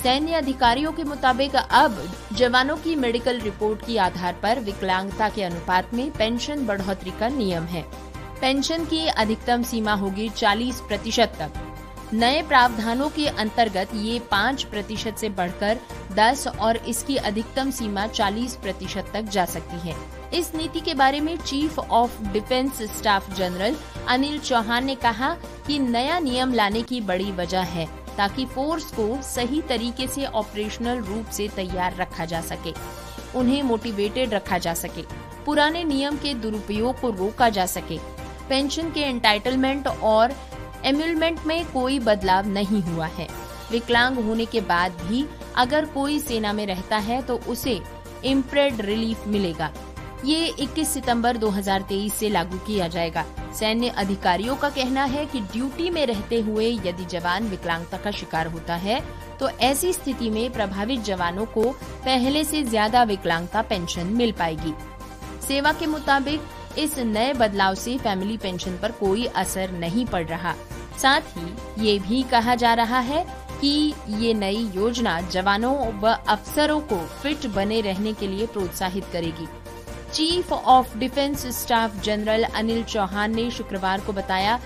सैन्य अधिकारियों के मुताबिक अब जवानों की मेडिकल रिपोर्ट के आधार पर विकलांगता के अनुपात में पेंशन बढ़ोतरी का नियम है। पेंशन की अधिकतम सीमा होगी 40% तक। नए प्रावधानों के अंतर्गत ये 5% से बढ़कर 10 और इसकी अधिकतम सीमा 40% तक जा सकती है। इस नीति के बारे में chief of defence staff general Anil Chauhan ने कहा कि नया नियम लाने की बड़ी वजह है ताकि फोर्स को सही तरीके से ऑपरेशनल रूप से तैयार रखा जा सके, उन्हें मोटिवेटेड रखा जा सके, पुराने नियम के दुरुपयोग को रोका जा सके। पेंशन के एंटाइटलमेंट और एम्यूलमेंट में कोई बदलाव नहीं हुआ है। विकलांग होने के बाद भी अगर कोई सेना में रहता है तो उसे इम्प्रेड रिलीफ मिलेगा। ये 21 सितंबर 2023 से लागू किया जाएगा। सैन्य अधिकारियों का कहना है कि ड्यूटी में रहते हुए यदि जवान विकलांगता का शिकार होता है तो ऐसी स्थिति में प्रभावित जवानों को पहले से ज्यादा विकलांगता पेंशन मिल पाएगी। सेवा के मुताबिक इस नए बदलाव से फैमिली पेंशन पर कोई असर नहीं पड़ रहा। साथ ही ये भी कहा जा रहा है कि ये नई योजना जवानों व अफसरों को फिट बने रहने के लिए प्रोत्साहित करेगी। Chief of defence staff general Anil Chauhan ने शुक्रवार को बताया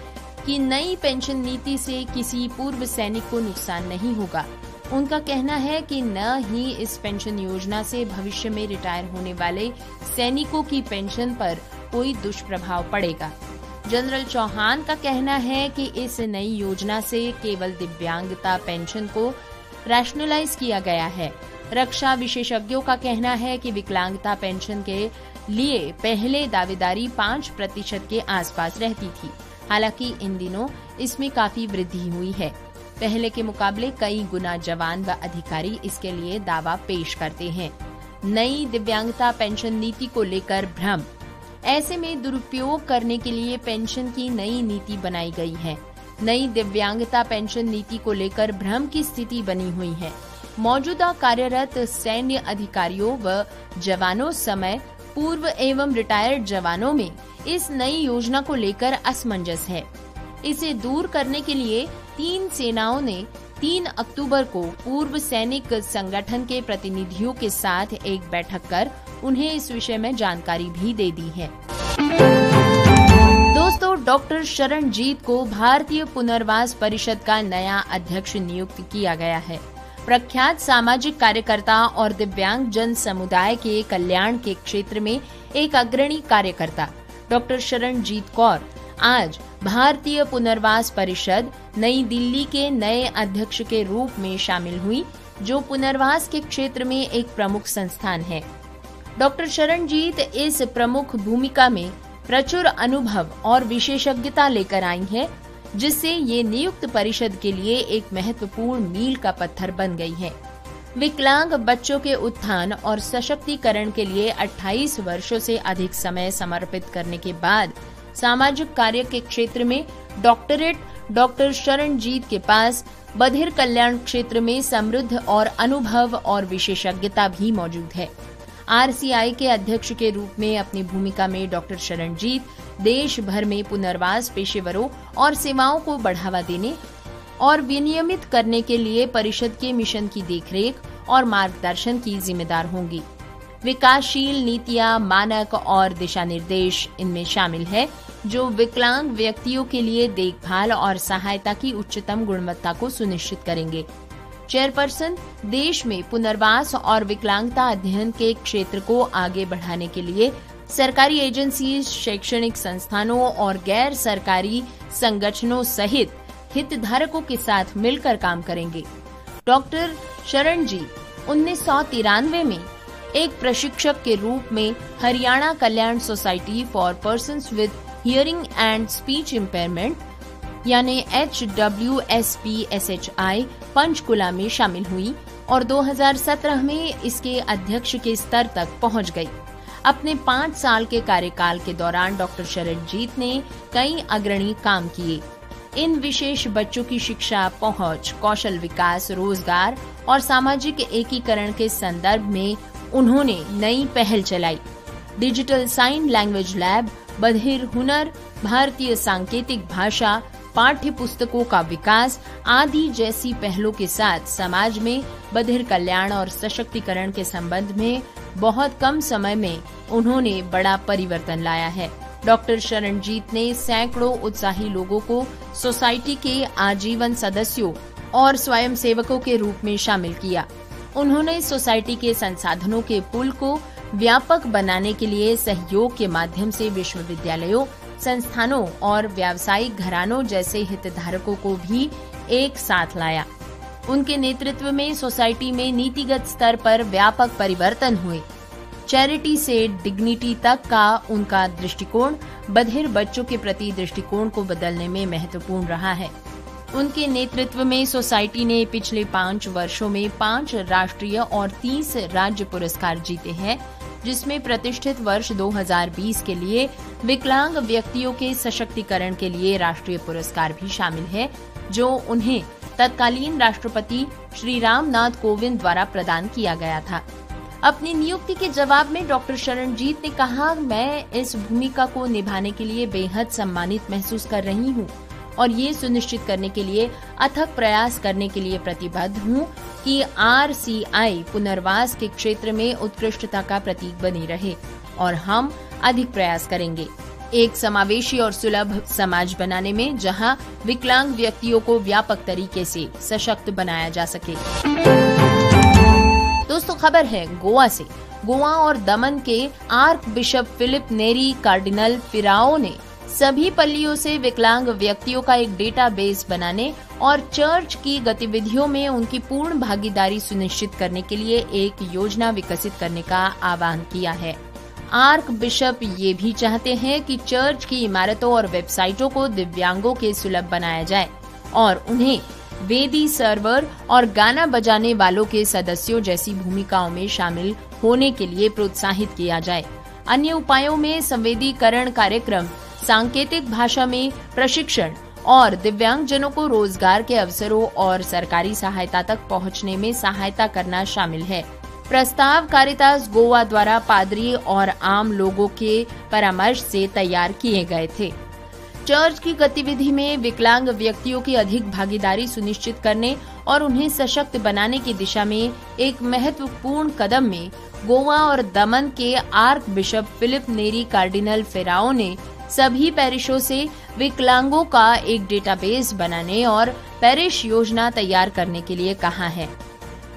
कि नई पेंशन नीति से किसी पूर्व सैनिक को नुकसान नहीं होगा। उनका कहना है कि न ही इस पेंशन योजना से भविष्य में रिटायर होने वाले सैनिकों की पेंशन पर कोई दुष्प्रभाव पड़ेगा। जनरल चौहान का कहना है कि इस नई योजना से केवल दिव्यांगता पेंशन को रैशनलाइज किया गया है। रक्षा विशेषज्ञों का कहना है कि विकलांगता पेंशन के लिए पहले दावेदारी 5% के आसपास रहती थी। हालांकि इन दिनों इसमें काफी वृद्धि हुई है। पहले के मुकाबले कई गुना जवान व अधिकारी इसके लिए दावा पेश करते हैं। नई दिव्यांगता पेंशन नीति को लेकर भ्रम। ऐसे में दुरुपयोग करने के लिए पेंशन की नई नीति बनाई गई है। नई दिव्यांगता पेंशन नीति को लेकर भ्रम की स्थिति बनी हुई है। मौजूदा कार्यरत सैन्य अधिकारियों व जवानों समय पूर्व एवं रिटायर्ड जवानों में इस नई योजना को लेकर असमंजस है। इसे दूर करने के लिए 3 सेनाओं ने 3 अक्टूबर को पूर्व सैनिक संगठन के प्रतिनिधियों के साथ एक बैठक कर उन्हें इस विषय में जानकारी भी दे दी है। दोस्तों, डॉक्टर शरणजीत को भारतीय पुनर्वास परिषद का नया अध्यक्ष नियुक्त किया गया है। प्रख्यात सामाजिक कार्यकर्ता और दिव्यांग जन समुदाय के कल्याण के क्षेत्र में एक अग्रणी कार्यकर्ता डॉक्टर शरणजीत कौर आज भारतीय पुनर्वास परिषद नई दिल्ली के नए अध्यक्ष के रूप में शामिल हुई, जो पुनर्वास के क्षेत्र में एक प्रमुख संस्थान है। डॉक्टर शरणजीत इस प्रमुख भूमिका में प्रचुर अनुभव और विशेषज्ञता लेकर आई है, जिससे ये नियुक्त परिषद के लिए एक महत्वपूर्ण मील का पत्थर बन गई है। विकलांग बच्चों के उत्थान और सशक्तिकरण के लिए 28 वर्षों से अधिक समय समर्पित करने के बाद सामाजिक कार्य के क्षेत्र में डॉक्टरेट डॉक्टर शरणजीत के पास बधिर कल्याण क्षेत्र में समृद्ध और अनुभव और विशेषज्ञता भी मौजूद है। आरसीआई के अध्यक्ष के रूप में अपनी भूमिका में डॉक्टर शरणजीत देश भर में पुनर्वास पेशेवरों और सेवाओं को बढ़ावा देने और विनियमित करने के लिए परिषद के मिशन की देखरेख और मार्गदर्शन की जिम्मेदार होंगी। विकासशील नीतियां, मानक और दिशा निर्देश इनमें शामिल है, जो विकलांग व्यक्तियों के लिए देखभाल और सहायता की उच्चतम गुणवत्ता को सुनिश्चित करेंगे। चेयरपर्सन देश में पुनर्वास और विकलांगता अध्ययन के क्षेत्र को आगे बढ़ाने के लिए सरकारी एजेंसी, शैक्षणिक संस्थानों और गैर सरकारी संगठनों सहित हितधारकों के साथ मिलकर काम करेंगे। डॉक्टर शरणजीत 1993 में एक प्रशिक्षक के रूप में Haryana Kalyan society for persons with hearing and speech impairment यानी HWSPSHI पंचकुला में शामिल हुई और 2017 में इसके अध्यक्ष के स्तर तक पहुंच गई। अपने 5 साल के कार्यकाल के दौरान डॉक्टर शरणजीत ने कई अग्रणी काम किए। इन विशेष बच्चों की शिक्षा, पहुंच, कौशल विकास, रोजगार और सामाजिक एकीकरण के संदर्भ में उन्होंने नई पहल चलाई। डिजिटल साइन लैंग्वेज लैब, बधिर हुनर, भारतीय सांकेतिक भाषा, पाठ्य पुस्तकों का विकास आदि जैसी पहलों के साथ समाज में बधिर कल्याण और सशक्तिकरण के संबंध में बहुत कम समय में उन्होंने बड़ा परिवर्तन लाया है। डॉक्टर शरणजीत ने सैकड़ों उत्साही लोगों को सोसाइटी के आजीवन सदस्यों और स्वयंसेवकों के रूप में शामिल किया। उन्होंने सोसाइटी के संसाधनों के पूल को व्यापक बनाने के लिए सहयोग के माध्यम से विश्वविद्यालयों, संस्थानों और व्यावसायिक घरानों जैसे हितधारकों को भी एक साथ लाया। उनके नेतृत्व में सोसाइटी में नीतिगत स्तर पर व्यापक परिवर्तन हुए। चैरिटी से डिग्निटी तक का उनका दृष्टिकोण बधिर बच्चों के प्रति दृष्टिकोण को बदलने में महत्वपूर्ण रहा है। उनके नेतृत्व में सोसाइटी ने पिछले 5 वर्षों में 5 राष्ट्रीय और 30 राज्य पुरस्कार जीते हैं, जिसमें प्रतिष्ठित वर्ष 2020 के लिए विकलांग व्यक्तियों के सशक्तिकरण के लिए राष्ट्रीय पुरस्कार भी शामिल है, जो उन्हें तत्कालीन राष्ट्रपति श्री रामनाथ कोविंद द्वारा प्रदान किया गया था। अपनी नियुक्ति के जवाब में डॉक्टर शरणजीत ने कहा, मैं इस भूमिका को निभाने के लिए बेहद सम्मानित महसूस कर रही हूँ और ये सुनिश्चित करने के लिए अथक प्रयास करने के लिए प्रतिबद्ध हूँ कि आरसीआई पुनर्वास के क्षेत्र में उत्कृष्टता का प्रतीक बनी रहे और हम अधिक प्रयास करेंगे एक समावेशी और सुलभ समाज बनाने में, जहां विकलांग व्यक्तियों को व्यापक तरीके से सशक्त बनाया जा सके। दोस्तों, खबर है गोवा से। गोवा और दमन के आर्क बिशप फिलिप नेरी कार्डिनल फिराओ ने सभी पल्लियों से विकलांग व्यक्तियों का एक डेटाबेस बनाने और चर्च की गतिविधियों में उनकी पूर्ण भागीदारी सुनिश्चित करने के लिए एक योजना विकसित करने का आह्वान किया है। आर्क बिशप ये भी चाहते हैं कि चर्च की इमारतों और वेबसाइटों को दिव्यांगों के सुलभ बनाया जाए और उन्हें वेदी सर्वर और गाना बजाने वालों के सदस्यों जैसी भूमिकाओं में शामिल होने के लिए प्रोत्साहित किया जाए। अन्य उपायों में संवेदीकरण कार्यक्रम, सांकेतिक भाषा में प्रशिक्षण और दिव्यांगजनों को रोजगार के अवसरों और सरकारी सहायता तक पहुंचने में सहायता करना शामिल है। प्रस्ताव कारितास गोवा द्वारा पादरी और आम लोगों के परामर्श से तैयार किए गए थे। चर्च की गतिविधि में विकलांग व्यक्तियों की अधिक भागीदारी सुनिश्चित करने और उन्हें सशक्त बनाने की दिशा में एक महत्वपूर्ण कदम में गोवा और दमन के आर्क बिशप फिलिप नेरी कार्डिनल फेराओ ने सभी पैरिशों से विकलांगों का एक डेटाबेस बनाने और पैरिश योजना तैयार करने के लिए कहा है।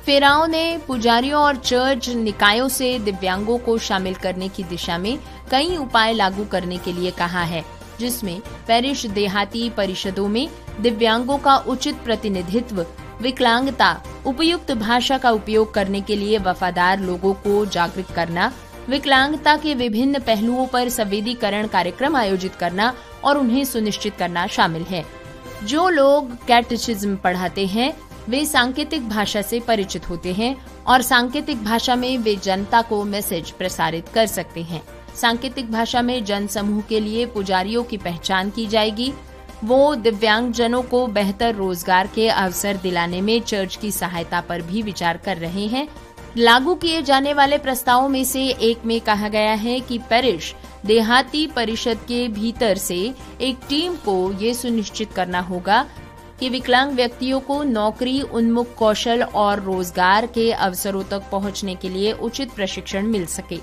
फेराओ ने पुजारियों और चर्च निकायों से दिव्यांगों को शामिल करने की दिशा में कई उपाय लागू करने के लिए कहा है, जिसमें पैरिश देहाती परिषदों में दिव्यांगों का उचित प्रतिनिधित्व, विकलांगता, उपयुक्त भाषा का उपयोग करने के लिए वफादार लोगों को जागृत करना, विकलांगता के विभिन्न पहलुओं पर संवेदीकरण कार्यक्रम आयोजित करना और उन्हें सुनिश्चित करना शामिल है। जो लोग कैटेचिज्म पढ़ाते हैं वे सांकेतिक भाषा से परिचित होते हैं और सांकेतिक भाषा में वे जनता को मैसेज प्रसारित कर सकते हैं। सांकेतिक भाषा में जन समूह के लिए पुजारियों की पहचान की जाएगी। वो दिव्यांगजनों को बेहतर रोजगार के अवसर दिलाने में चर्च की सहायता पर भी विचार कर रहे हैं। लागू किए जाने वाले प्रस्तावों में से एक में कहा गया है कि पैरिश देहाती परिषद के भीतर से एक टीम को ये सुनिश्चित करना होगा कि विकलांग व्यक्तियों को नौकरी उन्मुख कौशल और रोजगार के अवसरों तक पहुंचने के लिए उचित प्रशिक्षण मिल सके।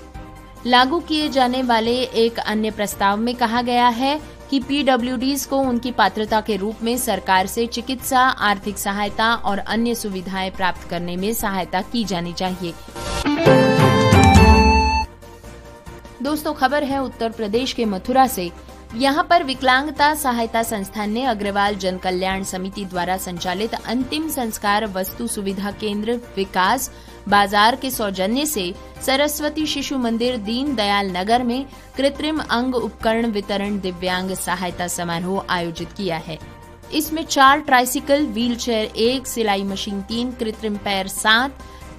लागू किए जाने वाले एक अन्य प्रस्ताव में कहा गया है कि पीडब्ल्यूडीज को उनकी पात्रता के रूप में सरकार से चिकित्सा, आर्थिक सहायता और अन्य सुविधाएं प्राप्त करने में सहायता की जानी चाहिए। दोस्तों, खबर है उत्तर प्रदेश के मथुरा से। यहाँ पर विकलांगता सहायता संस्थान ने अग्रवाल जन कल्याण समिति द्वारा संचालित अंतिम संस्कार वस्तु सुविधा केंद्र विकास बाजार के सौजन्य से सरस्वती शिशु मंदिर दीन दयाल नगर में कृत्रिम अंग उपकरण वितरण दिव्यांग सहायता समारोह आयोजित किया है। इसमें 4 ट्राइसिकल, व्हीलचेयर 1, सिलाई मशीन 3, कृत्रिम पैर 7,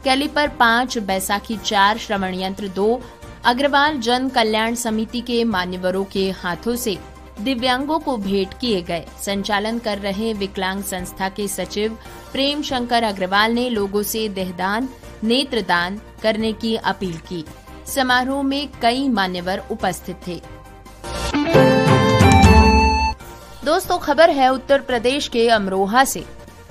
कैलिपर 5, बैसाखी 4, श्रवण यंत्र 2, अग्रवाल जन कल्याण समिति के मान्यवरों के हाथों से दिव्यांगों को भेंट किए गए। संचालन कर रहे विकलांग संस्था के सचिव प्रेम शंकर अग्रवाल ने लोगों से देहदान, नेत्रदान करने की अपील की। समारोह में कई मान्यवर उपस्थित थे। दोस्तों, खबर है उत्तर प्रदेश के अमरोहा से।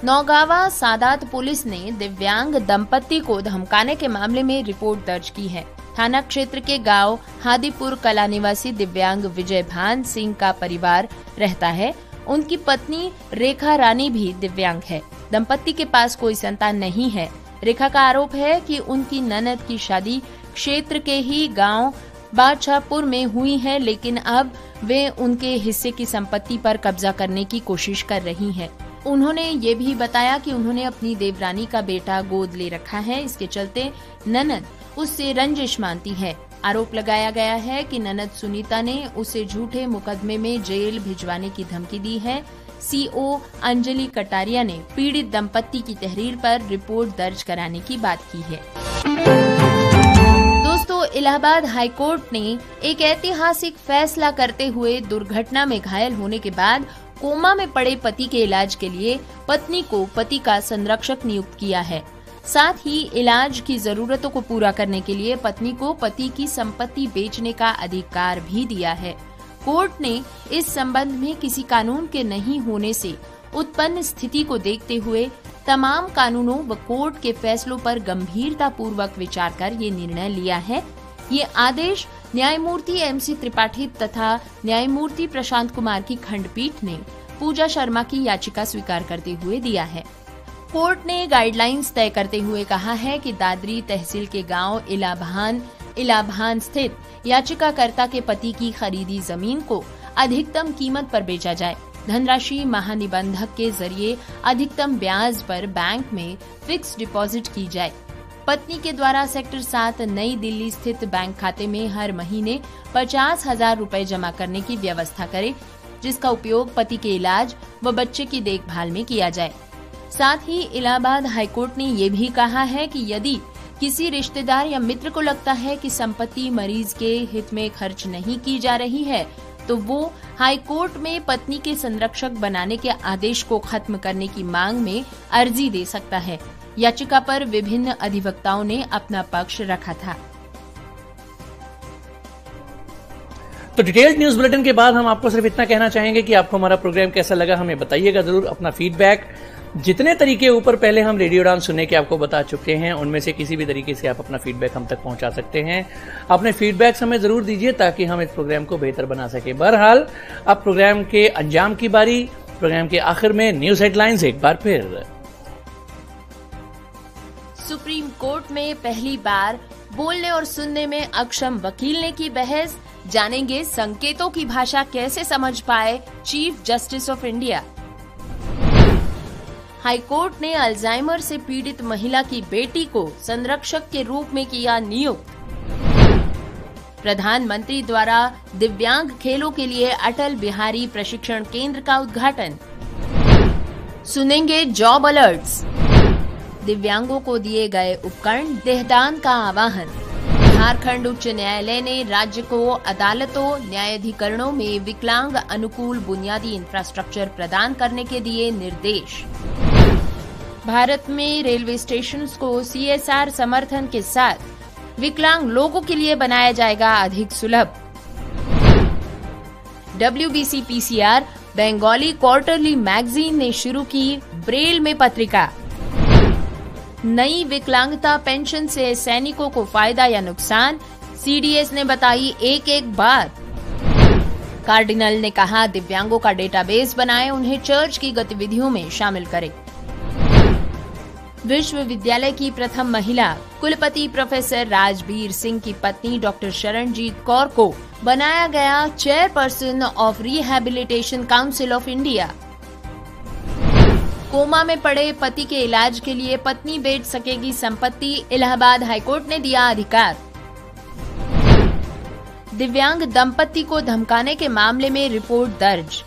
नौगावा सादात पुलिस ने दिव्यांग दंपति को धमकाने के मामले में रिपोर्ट दर्ज की है। थाना क्षेत्र के गांव हादीपुर कला निवासी दिव्यांग विजय भान सिंह का परिवार रहता है। उनकी पत्नी रेखा रानी भी दिव्यांग है। दंपति के पास कोई संतान नहीं है। रेखा का आरोप है कि उनकी ननद की शादी क्षेत्र के ही गांव बादशाहपुर में हुई है, लेकिन अब वे उनके हिस्से की संपत्ति पर कब्जा करने की कोशिश कर रही हैं। उन्होंने ये भी बताया कि उन्होंने अपनी देवरानी का बेटा गोद ले रखा है। इसके चलते ननद उससे रंजिश मानती है। आरोप लगाया गया है कि ननद सुनीता ने उसे झूठे मुकदमे में जेल भिजवाने की धमकी दी है। सीओ अंजलि कटारिया ने पीड़ित दंपति की तहरीर पर रिपोर्ट दर्ज कराने की बात की है। दोस्तों, इलाहाबाद हाईकोर्ट ने एक ऐतिहासिक फैसला करते हुए दुर्घटना में घायल होने के बाद कोमा में पड़े पति के इलाज के लिए पत्नी को पति का संरक्षक नियुक्त किया है। साथ ही इलाज की जरूरतों को पूरा करने के लिए पत्नी को पति की संपत्ति बेचने का अधिकार भी दिया है। कोर्ट ने इस संबंध में किसी कानून के नहीं होने से उत्पन्न स्थिति को देखते हुए तमाम कानूनों व कोर्ट के फैसलों पर गंभीरता पूर्वक विचार कर ये निर्णय लिया है। ये आदेश न्यायमूर्ति MC त्रिपाठी तथा न्यायमूर्ति प्रशांत कुमार की खंडपीठ ने पूजा शर्मा की याचिका स्वीकार करते हुए दिया है। कोर्ट ने गाइडलाइंस तय करते हुए कहा है कि दादरी तहसील के गांव इलाभान स्थित याचिकाकर्ता के पति की खरीदी जमीन को अधिकतम कीमत पर बेचा जाए। धनराशि महानिबंधक के जरिए अधिकतम ब्याज पर बैंक में फिक्स डिपॉजिट की जाए। पत्नी के द्वारा सेक्टर 7 नई दिल्ली स्थित बैंक खाते में हर महीने 50,000 रुपए जमा करने की व्यवस्था करे, जिसका उपयोग पति के इलाज व बच्चे की देखभाल में किया जाए। साथ ही इलाहाबाद हाईकोर्ट ने ये भी कहा है कि यदि किसी रिश्तेदार या मित्र को लगता है कि संपत्ति मरीज के हित में खर्च नहीं की जा रही है, तो वो हाईकोर्ट में पत्नी के संरक्षक बनाने के आदेश को खत्म करने की मांग में अर्जी दे सकता है। याचिका पर विभिन्न अधिवक्ताओं ने अपना पक्ष रखा था। तो डिटेल्ड न्यूज बुलेटिन के बाद हम आपको सिर्फ इतना कहना चाहेंगे कि आपको हमारा प्रोग्राम कैसा लगा हमें बताइएगा जरूर। अपना फीडबैक जितने तरीके ऊपर पहले हम रेडियो उड़ान सुनने के आपको बता चुके हैं, उनमें से किसी भी तरीके से आप अपना फीडबैक हम तक पहुंचा सकते हैं। अपने फीडबैक हमें जरूर दीजिए ताकि हम इस प्रोग्राम को बेहतर बना सके। बहरहाल अब प्रोग्राम के अंजाम की बारी। प्रोग्राम के आखिर में न्यूज हेडलाइंस एक बार फिर। सुप्रीम कोर्ट में पहली बार बोलने और सुनने में अक्षम वकील ने की बहस। जानेंगे संकेतों की भाषा कैसे समझ पाए chief justice of India. High court ने अल्जाइमर से पीड़ित महिला की बेटी को संरक्षक के रूप में किया नियुक्त। प्रधानमंत्री द्वारा दिव्यांग खेलों के लिए अटल बिहारी प्रशिक्षण केंद्र का उद्घाटन। सुनेंगे जॉब अलर्ट्स। दिव्यांगों को दिए गए उपकरण, देहदान का आह्वान। झारखंड उच्च न्यायालय ने राज्य को अदालतों, न्यायाधिकरणों में विकलांग अनुकूल बुनियादी इंफ्रास्ट्रक्चर प्रदान करने के दिए निर्देश। भारत में रेलवे स्टेशन को CSR समर्थन के साथ विकलांग लोगों के लिए बनाया जाएगा अधिक सुलभ। WBC PCR Bengali quarterly magazine ने शुरू की ब्रेल में पत्रिका। नई विकलांगता पेंशन से सैनिकों को फायदा या नुकसान, CDS ने बताई एक बात। कार्डिनल ने कहा दिव्यांगों का डेटाबेस बनाएं, उन्हें चर्च की गतिविधियों में शामिल करें। विश्वविद्यालय की प्रथम महिला कुलपति प्रोफेसर राजबीर सिंह की पत्नी डॉक्टर शरणजीत कौर को बनाया गया chairperson of rehabilitation council of India. Coma में पड़े पति के इलाज के लिए पत्नी बेच सकेगी संपत्ति, इलाहाबाद हाईकोर्ट ने दिया अधिकार। दिव्यांग दंपति को धमकाने के मामले में रिपोर्ट दर्ज।